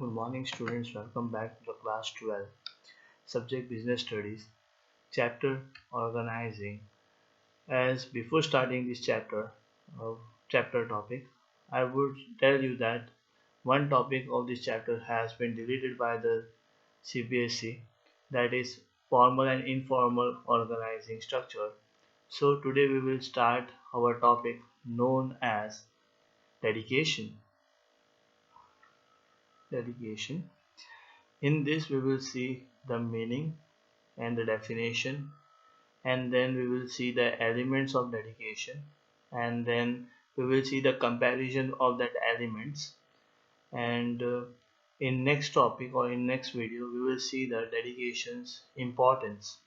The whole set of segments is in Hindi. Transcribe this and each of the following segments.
Good morning students, welcome back to the class 12, subject business studies, chapter organizing. As before starting this chapter topic, I would tell you that one topic of this chapter has been deleted by the CBSE, that is formal and informal organizing structure. So today we will start our topic known as dedication. Dedication. In this we will see the meaning and the definition, and then we will see the elements of dedication, and then we will see the comparison of that elements, and in next topic or in next video we will see the dedication's importance.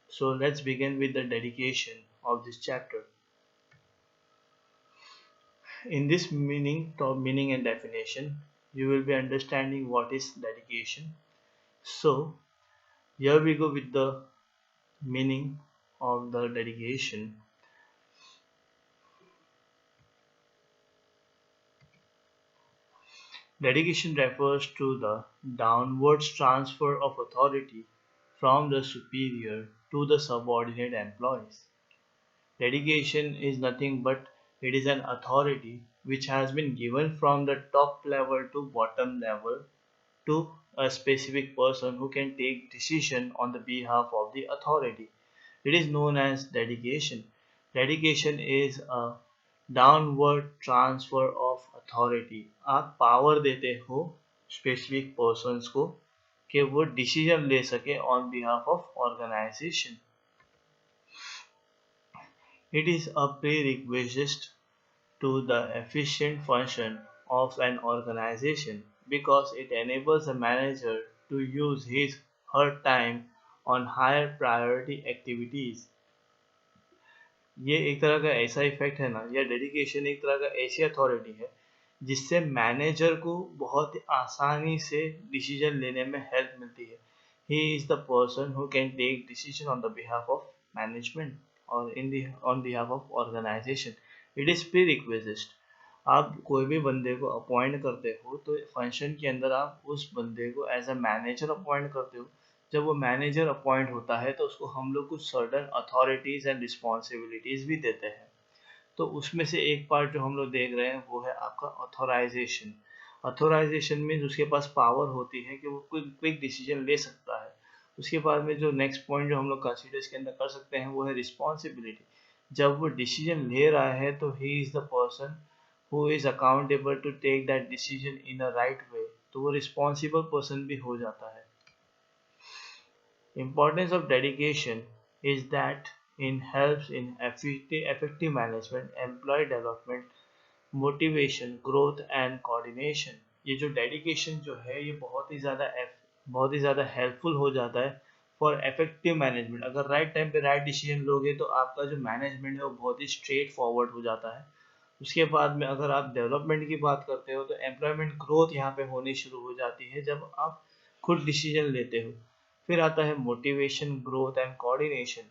So let's begin with the dedication of this chapter. In this meaning and definition, you will be understanding what is dedication. So here we go with the meaning of the dedication. Dedication refers to the downwards transfer of authority from the superior to the subordinate employees. Dedication is nothing but it is an authority which has been given from the top level to bottom level to a specific person who can take decision on the behalf of the authority. It is known as dedication. Dedication is a downward transfer of authority. आप पावर देते हो स्पेसिफिक पर्सन्स को कि वो डिसीजन ले सके on behalf of organisation. It is a prerequisite to the efficient function of an organization because it enables a manager to use her time on higher priority activities. ये एक तरह का ऐसा इफेक्ट है ना, या डेडिकेशन एक तरह का ऐसी अथॉरिटी है जिससे मैनेजर को बहुत आसानी से डिसीजन लेने में हेल्प मिलती है. He is the person who can take decision on the behalf of management और on behalf of organisation. It is prerequisite. आप कोई भी बंदे को अपॉइंट करते हो तो फंक्शन के अंदर आप उस बंदे को एज अ मैनेजर अपॉइंट करते हो. जब वो मैनेजर अपॉइंट होता है तो उसको हम लोग कुछ सर्टन अथॉरिटीज़ एंड रिस्पॉन्सिबिलिटीज़ भी देते हैं. तो उसमें से एक पार्ट जो हम लोग देख रहे हैं वो है आपका ऑथोराइजेशन. ऑथोराइजेशन मीन्स उसके पास पावर होती है कि वो कोई क्विक डिसीजन ले सकता है. उसके बाद में जो नेक्स्ट पॉइंट जो हम लोग कंसीडर इसके अंदर कर सकते हैं वो है रिस्पॉन्सिबिलिटी. जब वो डिसीजन ले रहा है तो he is the person who is accountable to take that decision in a right way. तो वो रिस्पॉन्सिबल पर्सन भी हो जाता है. Importance of dedication is that it helps in effective management, employee development, motivation, growth and coordination. ये जो dedication जो है ये बहुत ही ज़्यादा हेल्पफुल हो जाता है फॉर इफेक्टिव मैनेजमेंट. अगर राइट टाइम पे राइट डिसीजन लोगे तो आपका जो मैनेजमेंट है वो बहुत ही स्ट्रेट फॉरवर्ड हो जाता है. उसके बाद में अगर आप डेवलपमेंट की बात करते हो तो एम्प्लॉयमेंट ग्रोथ यहाँ पे होनी शुरू हो जाती है जब आप खुद डिसीजन लेते हो. फिर आता है मोटिवेशन, ग्रोथ एंड कोऑर्डिनेशन.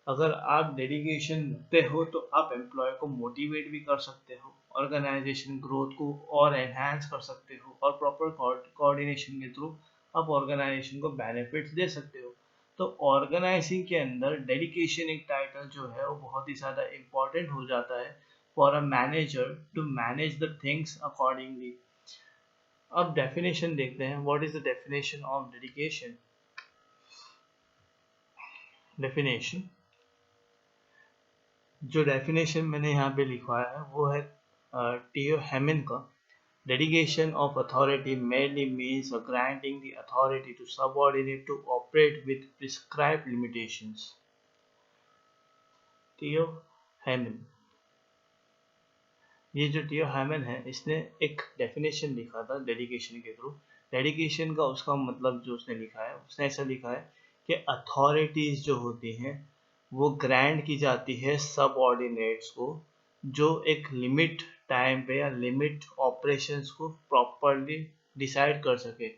अगर आप डेडिकेशन रखते हो तो आप एम्प्लॉय को मोटिवेट भी कर सकते हो, ऑर्गेनाइजेशन ग्रोथ को और एनहांस कर सकते हो, और प्रॉपर कोऑर्डिनेशन के थ्रू आप ऑर्गेनाइजेशन को बेनिफिट्स दे सकते हो. तो ऑर्गेनाइजिंग के अंदर डेडिकेशन एक टाइटल जो है वो बहुत ही ज़्यादा इम्पॉर्टेंट हो जाता है for a manager to manage the things accordingly. अब डेफिनेशन देखते हैं. What is the definition of dedication? Definition, जो डेफिनेशन मैंने यहाँ पे लिखवाया है वो है टीओ हेमिन का. Dedication of authority mainly means granting the authority to subordinate to operate with prescribed limitations. Theo Haimann, ये जो टीओ हेमिन है इसने एक डेफिनेशन लिखा था डेडिकेशन के थ्रू. डेडिकेशन का उसका मतलब जो उसने लिखा है उसने ऐसा लिखा है कि अथॉरिटीज़ जो होती हैं वो ग्रांट की जाती है सब ऑर्डिनेट्स को जो एक लिमिट टाइम पे या लिमिट ऑपरेशंस को प्रॉपरली डिसाइड कर सके.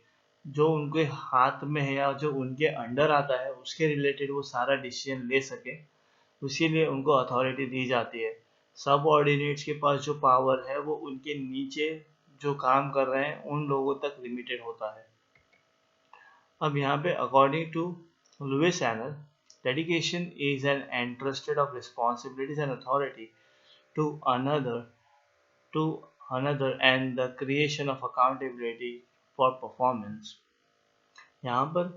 जो उनके हाथ में है या जो उनके अंडर आता है उसके रिलेटेड वो सारा डिसीजन ले सके, उसी लिए उनको अथॉरिटी दी जाती है. सब ऑर्डिनेट्स के पास जो पावर है वो उनके नीचे जो काम कर रहे हैं उन लोगों तक लिमिटेड होता है। अब यहाँ पे अकॉर्डिंग टू लुइस एनल, dedication is an entrusted of responsibilities and authority to another to another and the creation of accountability for performance। यहाँ पर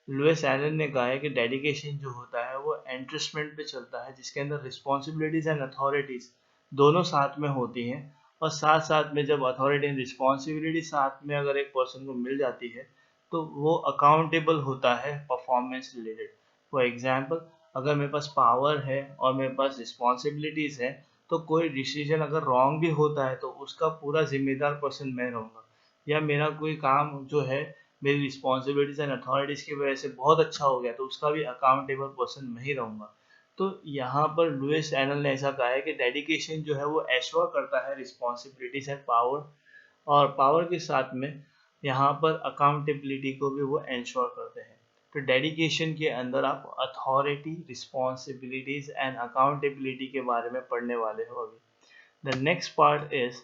लुइस एलन ने कहा है कि डेडिकेशन जो होता है वो एंट्रस्टमेंट पे चलता है, जिसके अंदर रिस्पॉन्सिबिलिटीज एंड अथॉरिटीज दोनों साथ में होती हैं, और साथ साथ में जब अथॉरिटी एंड रिस्पॉन्सिबिलिटी साथ में अगर एक पर्सन को मिल जाती है तो वो अकाउंटेबल होता है परफॉर्मेंस रिलेटेड। फॉर एग्जाम्पल, अगर मेरे पास पावर है और मेरे पास रिस्पॉन्सिबिलिटीज है, तो कोई डिसीजन अगर रॉन्ग भी होता है तो उसका पूरा जिम्मेदार पर्सन मैं रहूँगा, या मेरा कोई काम जो है मेरी रिस्पॉन्सिबिलिटीज एंड अथॉरिटीज की वजह से बहुत अच्छा हो गया तो उसका भी अकाउंटेबल पर्सन मैं ही रहूँगा। तो यहाँ पर लुइस एनल ने ऐसा कहा है कि डेडिकेशन जो है वो एश्योर करता है रिस्पॉन्सिबिलिटीज एंड पावर, और पावर के साथ में यहाँ पर अकाउंटेबिलिटी को भी वो एंश्योर करते हैं। तो डेडिकेशन के अंदर आप अथॉरिटी, रिस्पॉन्सिबिलिटीज एंड अकाउंटेबिलिटी के बारे में पढ़ने वाले हो अभी। The next part is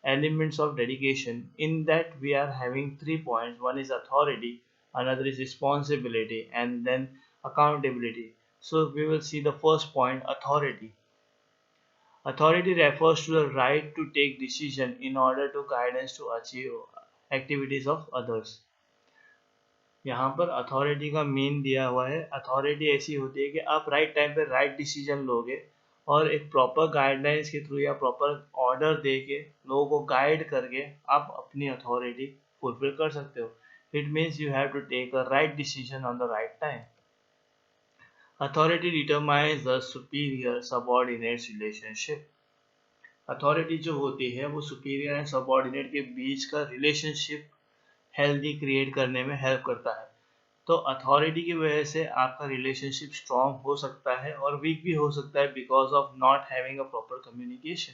elements of dedication. In that we are having 3 points. One is authority, another is responsibility, and then accountability. So we will see the first point, authority. Authority refers to the right to take decision in order to guidance to achieve activities of others. यहाँ पर अथॉरिटी का मेन दिया हुआ है। अथॉरिटी ऐसी होती है कि आप राइट टाइम पे राइट डिसीजन लोगे और एक प्रॉपर गाइडलाइंस के थ्रू या प्रॉपर ऑर्डर दे के लोगों को गाइड करके आप अपनी अथॉरिटी फुलफिल कर सकते हो। It means you have to take a right decision on the right time. Authority determines the superior subordinates relationship. Authority जो होती है वो सुपीरियर एंड सबऑर्डिनेट के बीच का रिलेशनशिप हेल्दी क्रिएट करने में हेल्प करता है। तो अथॉरिटी की वजह से आपका रिलेशनशिप स्ट्रॉन्ग हो सकता है और वीक भी हो सकता है because of not having a proper communication.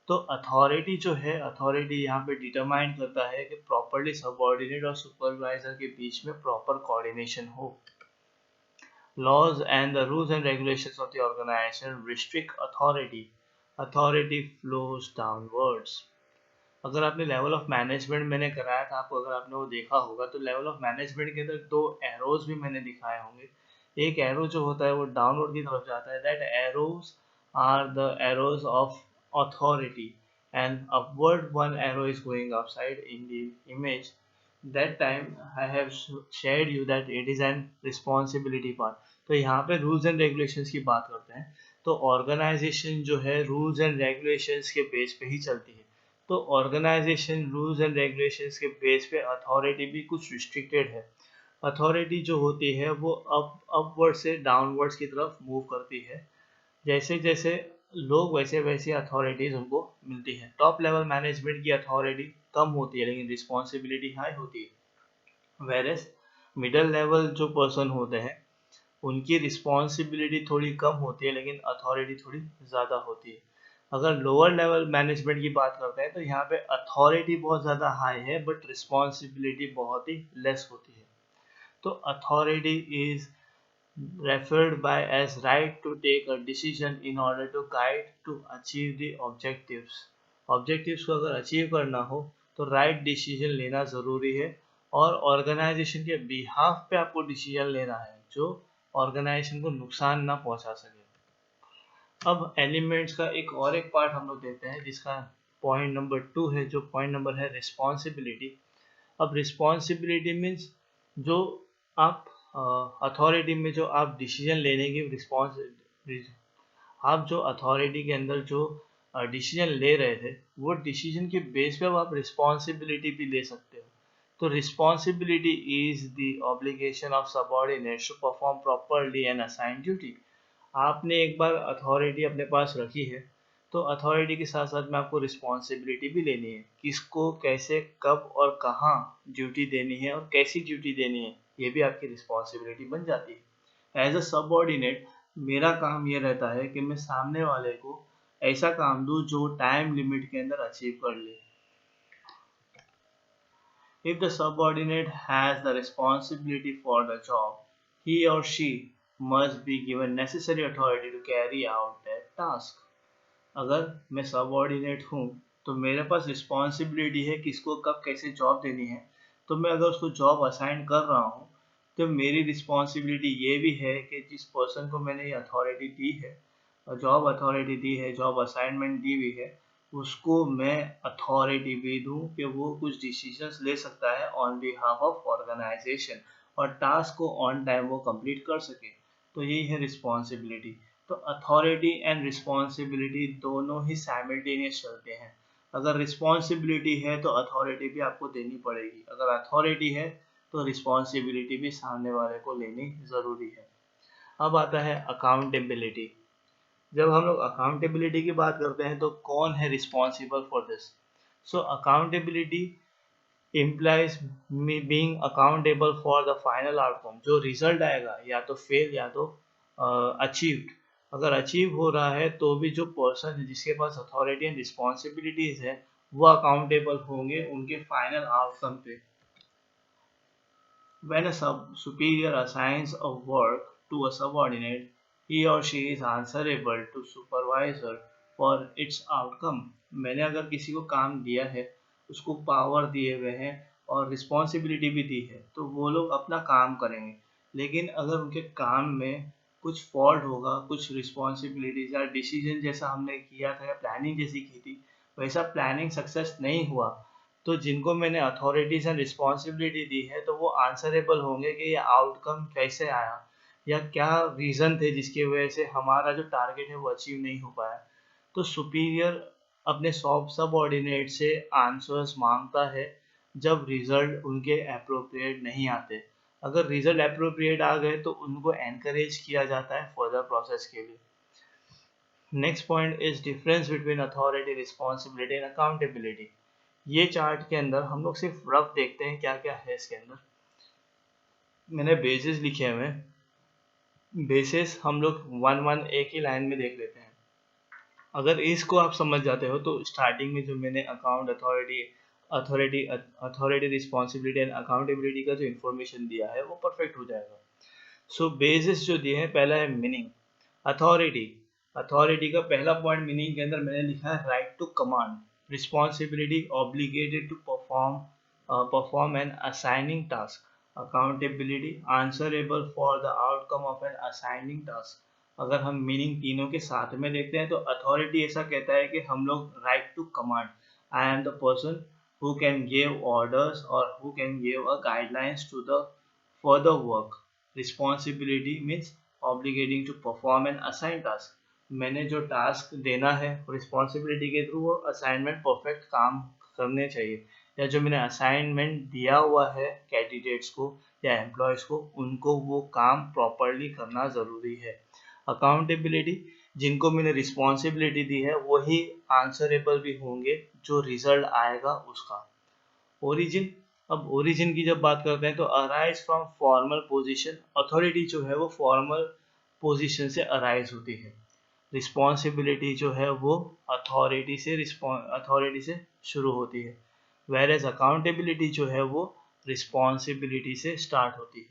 तो अथॉरिटी जो है, अथॉरिटी यहाँ पे डिटरमाइन करता है कि प्रॉपरली सबऑर्डिनेट और सुपरवाइजर के बीच में प्रॉपर कोऑर्डिनेशन हो। Laws and the rules and regulations of the organisation restrict authority. Authority flows downwards. अगर आपने लेवल ऑफ मैनेजमेंट मैंने कराया था आपको, अगर आपने वो देखा होगा तो लेवल ऑफ मैनेजमेंट के अंदर 2 एरोज भी मैंने दिखाए होंगे। एक एरो जो होता है वो डाउनवर्ड की तरफ जाता है, that arrows are the arrows of authority, and upward one arrow is going upside in the image. That time I have shared you that it is an responsibility part. तो यहाँ पे रूल्स एंड रेगुलेशंस की बात करते हैं। तो ऑर्गेनाइजेशन जो है रूल्स एंड रेगुलेशंस के बेस पे ही चलती है। तो ऑर्गेनाइजेशन रूल्स एंड रेगुलेशंस के बेस पे अथॉरिटी भी कुछ रिस्ट्रिक्टेड है। अथॉरिटी जो होती है वो अपवर्ड से डाउनवर्ड्स की तरफ मूव करती है। जैसे जैसे लोग वैसे वैसे अथॉरिटीज उनको मिलती है। टॉप लेवल मैनेजमेंट की अथॉरिटी कम होती है लेकिन रिस्पॉन्सिबिलिटी हाई होती है। वेरएस मिडल लेवल जो पर्सन होते हैं उनकी रिस्पॉन्सिबिलिटी थोड़ी कम होती है लेकिन अथॉरिटी थोड़ी ज़्यादा होती है। अगर लोअर लेवल मैनेजमेंट की बात करते हैं तो यहाँ पे अथॉरिटी बहुत ज़्यादा हाई है बट रिस्पॉन्सिबिलिटी बहुत ही लेस होती है। तो authority is referred by as right to take a decision in order to guide to achieve the objectives। objectives को अगर अचीव करना हो तो राइट डिसीजन लेना ज़रूरी है और ऑर्गेनाइजेशन के बिहाफ पे आपको डिसीजन लेना है जो ऑर्गेनाइजेशन को नुकसान ना पहुंचा सके। अब एलिमेंट्स का एक पार्ट हम लोग देते हैं जिसका पॉइंट नंबर 2 है, जो पॉइंट नंबर है रिस्पॉन्सिबिलिटी। अब रिस्पॉन्सिबिलिटी मीन्स जो आप अथॉरिटी में जो आप डिसीजन लेने की रिस्पॉन्स, आप जो अथॉरिटी के अंदर जो डिसीजन ले रहे थे वो डिसीजन के बेस पे अब आप रिस्पॉन्सिबिलिटी भी ले सकते हो। तो responsibility is the obligation of subordinates to perform properly an assigned duty. आपने एक बार अथॉरिटी अपने पास रखी है तो अथॉरिटी के साथ साथ में आपको रिस्पॉन्सिबिलिटी भी लेनी है, किसको कैसे कब और कहाँ ड्यूटी देनी है और कैसी ड्यूटी देनी है, ये भी आपकी रिस्पॉन्सिबिलिटी बन जाती है। एज अ सबऑर्डिनेट मेरा काम ये रहता है कि मैं सामने वाले को ऐसा काम दूं जो टाइम लिमिट के अंदर अचीव कर ले। If the subordinate has the responsibility for the job, he or she must be given necessary authority to carry out that task। अगर मैं सबऑर्डिनेट हूँ तो मेरे पास रिस्पॉन्सिबिलिटी है किसको कब कैसे जॉब देनी है। तो मैं अगर उसको जॉब असाइन कर रहा हूँ तो मेरी रिस्पॉन्सिबिलिटी ये भी है कि जिस पर्सन को मैंने ये अथॉरिटी दी है, जॉब अथॉरिटी दी है, जॉब असाइनमेंट दी हुई है, उसको मैं अथॉरिटी भी दूँ कि वो कुछ डिसीजंस ले सकता है ऑन बिहाफ ऑफ ऑर्गेनाइजेशन और टास्क को ऑन टाइम वो कंप्लीट कर सके। तो यही है रिस्पॉन्सिबिलिटी। तो अथॉरिटी एंड रिस्पॉन्सिबिलिटी दोनों ही साइमल्टेनियस चलते हैं। अगर रिस्पॉन्सिबिलिटी है तो अथॉरिटी भी आपको देनी पड़ेगी, अगर अथॉरिटी है तो रिस्पॉन्सिबिलिटी भी सामने वाले को लेनी ज़रूरी है। अब आता है अकाउंटेबिलिटी। जब हम लोग अकाउंटेबिलिटी की बात करते हैं तो कौन है responsible for this. So accountability implies me being accountable for the final outcome। जो रिजल्ट आएगा या तो फेल या तो अचीव्ड, अगर अचीव हो रहा है तो भी जो पर्सन है जिसके पास अथॉरिटी एंड रिस्पॉन्सिबिलिटीज है वो अकाउंटेबल होंगे उनके फाइनल आउटकम पे। When a superior assigns a work to a subordinate, he or she is answerable to supervisor for its outcome। मैंने अगर किसी को काम दिया है, उसको पावर दिए हुए हैं और रिस्पॉन्सिबिलिटी भी दी है, तो वो लोग अपना काम करेंगे। लेकिन अगर उनके काम में कुछ फॉल्ट होगा, कुछ रिस्पॉन्सिबिलिटीज या डिसीजन जैसा हमने किया था या प्लानिंग जैसी की थी वैसा प्लानिंग सक्सेस नहीं हुआ, तो जिनको मैंने अथॉरिटीज एंड रिस्पॉन्सिबिलिटी दी है तो वो आंसरेबल होंगे कि ये आउटकम कैसे आया या क्या रीज़न थे जिसकी वजह से हमारा जो टारगेट है वो अचीव नहीं हो पाया। तो सुपीरियर अपने सब ऑर्डिनेट से आंसर्स मांगता है जब रिजल्ट उनके अप्रोप्रिएट नहीं आते। अगर रिजल्ट अप्रोप्रिएट आ गए तो उनको एनकरेज किया जाता है फर्दर प्रोसेस के लिए। Next point is difference between authority, responsibility and accountability. ये चार्ट के अंदर हम लोग सिर्फ रफ देखते हैं क्या क्या है इसके अंदर। मैंने बेसिस लिखे हुए हैं, बेसिस हम लोग वन वन एक ही लाइन में देख लेते हैं। अगर इसको आप समझ जाते हो तो स्टार्टिंग में जो मैंने account authority responsibility and accountability का जो इन्फॉर्मेशन दिया है वो परफेक्ट हो जाएगा। सो बेसिस जो दिए हैं, पहला है मीनिंग। अथॉरिटी, अथॉरिटी का पहला पॉइंट मीनिंग के अंदर मैंने लिखा है right to command, responsibility obligated to perform an assigning task, accountability answerable for the outcome of an assigning task. अगर हम मीनिंग तीनों के साथ में देखते हैं तो अथॉरिटी ऐसा कहता है कि हम लोग right to command, I am the person who can give orders or who can give a guidelines to the further work। Responsibility means obligating to perform an assigned task। मैंने जो टास्क देना है रिस्पॉन्सिबिलिटी के थ्रू वो असाइनमेंट परफेक्ट काम करने चाहिए, या जो मैंने असाइनमेंट दिया हुआ है कैंडिडेट्स को या एम्प्लॉयज़ को उनको वो काम प्रॉपरली करना ज़रूरी है। अकाउंटेबिलिटी, जिनको मैंने रिस्पॉन्सिबिलिटी दी है वही आंसरेबल भी होंगे जो रिजल्ट आएगा उसका। ओरिजिन, अब ओरिजिन की जब बात करते हैं तो arise from formal position, authority जो है वो फॉर्मल पोजीशन से अराइज होती है। रिस्पॉन्सिबिलिटी जो है वो अथॉरिटी से शुरू होती है, वेयरएज अकाउंटेबिलिटी जो है वो रिस्पॉन्सिबिलिटी से स्टार्ट होती है।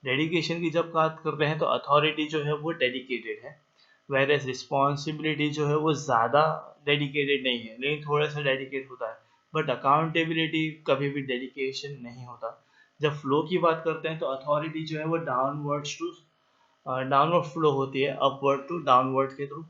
डेडिकेशन की जब बात करते हैं तो अथॉरिटी जो है वो डेडिकेटेड है, वेयरएज रिस्पॉन्सिबिलिटी जो है वो ज़्यादा डेडिकेटेड नहीं है लेकिन थोड़ा सा डेडिकेट होता है। बट अकाउंटेबिलिटी कभी भी डेडिकेशन नहीं होता। जब फ्लो की बात करते हैं तो अथॉरिटी जो है वो डाउनवर्ड फ्लो होती है अपवर्ड टू डाउनवर्ड के थ्रू,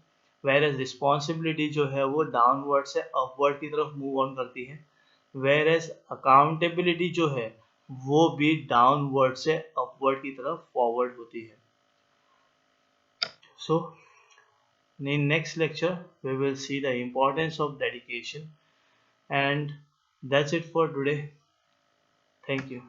वेयरएज रिस्पॉन्सिबिलिटी जो है वो डाउनवर्ड से अपवर्ड की तरफ मूव ऑन करती है, वेयरएज अकाउंटेबिलिटी जो है वो भी डाउनवर्ड से अपवर्ड की तरफ फॉरवर्ड होती है। सो in next lecture we will see the importance of dedication, and that's it for today. Thank you.